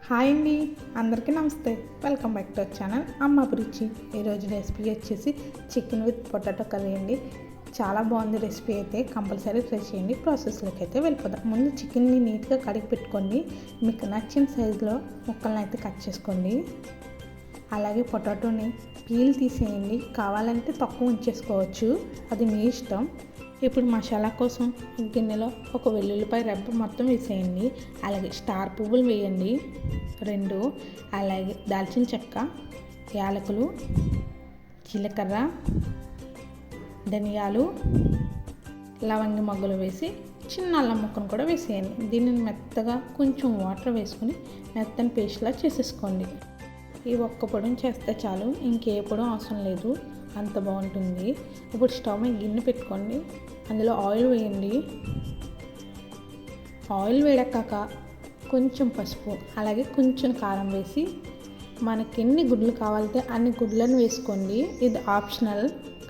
Hi అండి, అందరికీ నమస్తే. Welcome back to our channel అమ్మ అభిరుచి. ఈరోజు రెసిపీ వచ్చేసి చికెన్ విత్ పొటాటో కర్రీ అండి. చాలా బాగుంది రెసిపీ అయితే, కంపల్సరీ ట్రై చేయండి. ప్రాసెస్లోకి అయితే వెళ్ళిపోదాం. ముందు చికెన్ని నీట్గా కడిగి పెట్టుకోండి. మీకు నచ్చిన సైజులో ముక్కలను అయితే కట్ చేసుకోండి. అలాగే పొటాటోని పీల్ తీసేయండి. కావాలంటే తక్కువ ఉంచేసుకోవచ్చు, అది మీ ఇష్టం. ఇప్పుడు మసాలా కోసం గిన్నెలో ఒక వెల్లుల్లిపాయ రెబ్బ మొత్తం వేసేయండి. అలాగే స్టార్ పువ్వులు వేయండి 2. అలాగే దాల్చిన చెక్క, యాలకులు, జీలకర్ర, ధనియాలు, లవంగి మొగ్గలు వేసి చిన్న అల్లం ముక్కను కూడా వేసేయండి. దీనిని మెత్తగా కొంచెం వాటర్ వేసుకుని మెత్తని పేస్ట్లా చేసేసుకోండి. ఈ ఒక్క పొడిని చేస్తే చాలు, ఇంకే పొడి అవసరం లేదు, అంత బాగుంటుంది. ఇప్పుడు స్టవ్ మీద గిన్నె పెట్టుకోండి. అందులో ఆయిల్ వేయండి. ఆయిల్ వేడెక్కాక కొంచెం పసుపు అలాగే కొంచెం కారం వేసి మనకి ఎన్ని గుడ్లు కావాలితే అన్ని గుడ్లను వేసుకోండి. ఇది ఆప్షనల్,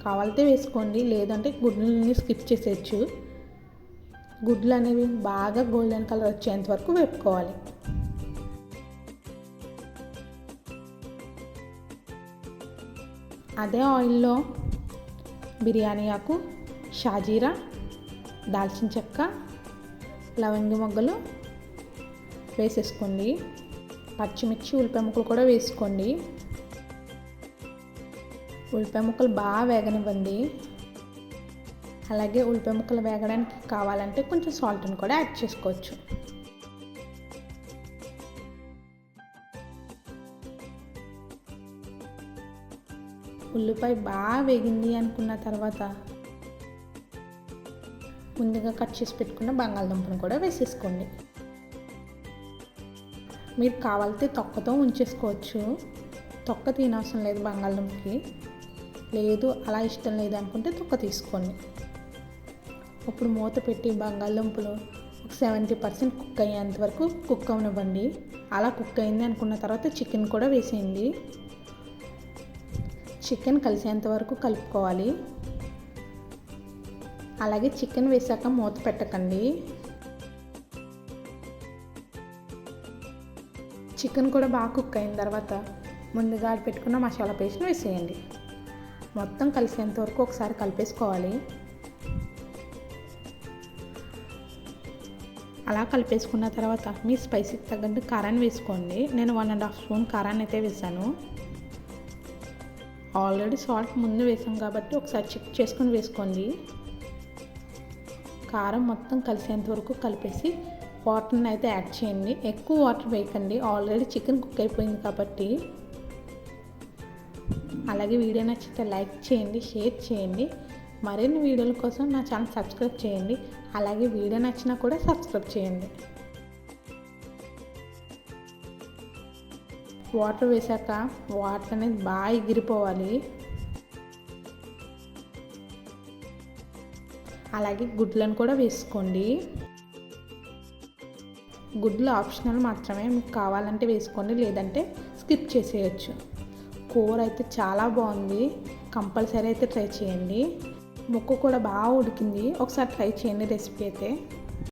కావాలితే వేసుకోండి, లేదంటే గుడ్లని స్కిప్ చేసేయచ్చు. గుడ్లు అనేవి బాగా గోల్డెన్ కలర్ వచ్చేంత వరకు వేపుకోవాలి. అదే ఆయిల్లో బిర్యానీ ఆకు, షాజీరా, దాల్చిన చెక్క, లవంగి మొగ్గలు వేసేసుకోండి. పచ్చిమిర్చి, ఉల్లిపాయ ముక్కలు కూడా వేసుకోండి. ఉల్లిపాయ ముక్కలు బాగా వేగనివ్వండి. అలాగే ఉల్లిపాయ ముక్కలు వేగడానికి కావాలంటే కొంచెం సాల్ట్ని కూడా యాడ్ చేసుకోవచ్చు. ఉల్లిపాయ బాగా వేగింది అనుకున్న తర్వాత ముందుగా కట్ చేసి పెట్టుకున్న బంగాళదుంపను కూడా వేసేసుకోండి. మీరు కావాలితే తొక్కతో ఉంచేసుకోవచ్చు, తొక్క తినవసరం లేదు బంగాళదుంపకి. లేదు అలా ఇష్టం లేదు అనుకుంటే తొక్క తీసుకోండి. ఇప్పుడు మూత పెట్టి బంగాళదుంపలు ఒక 70% కుక్ అయ్యేంత వరకు కుక్ అవనివ్వండి. అలా కుక్ అయింది అనుకున్న తర్వాత చికెన్ కూడా వేసేయండి. చికెన్ కలిసేంత వరకు కలుపుకోవాలి. అలాగే చికెన్ వేసాక మూత పెట్టకండి. చికెన్ కూడా బాగా కుక్ అయిన తర్వాత ముందుగా పెట్టుకున్న మసాలా పేస్ట్ని వేసేయండి. మొత్తం కలిసేంత వరకు ఒకసారి కలిపేసుకోవాలి. అలా కలిపేసుకున్న తర్వాత మీ స్పైసీకి తగ్గట్టు కారాన్ని వేసుకోండి. నేను 1.5 స్పూన్ కారాన్ని అయితే వేసాను. ఆల్రెడీ సాల్ట్ ముందు వేసాం కాబట్టి ఒకసారి చెక్ చేసుకొని వేసుకోండి. కారం మొత్తం కలిసేంత వరకు కలిపేసి వాటర్ని అయితే యాడ్ చేయండి. ఎక్కువ వాటర్ వేయకండి, ఆల్రెడీ చికెన్ కుక్ అయిపోయింది కాబట్టి. అలాగే వీడియో నచ్చితే లైక్ చేయండి, షేర్ చేయండి. మరిన్ని వీడియోల కోసం నా ఛానల్ సబ్స్క్రైబ్ చేయండి. అలాగే వీడియో నచ్చినా కూడా సబ్స్క్రైబ్ చేయండి. వాటర్ వేసాక వాటర్ అనేది బాగా ఎగిరిపోవాలి. అలాగే గుడ్లను కూడా వేసుకోండి. గుడ్లు ఆప్షనల్ మాత్రమే, మీకు కావాలంటే వేసుకోండి, లేదంటే స్కిప్ చేసేయచ్చు. కూర అయితే చాలా బాగుంది, కంపల్సరీ అయితే ట్రై చేయండి. ముక్క కూడా బాగా ఉడికింది, ఒకసారి ట్రై చేయండి రెసిపీ అయితే.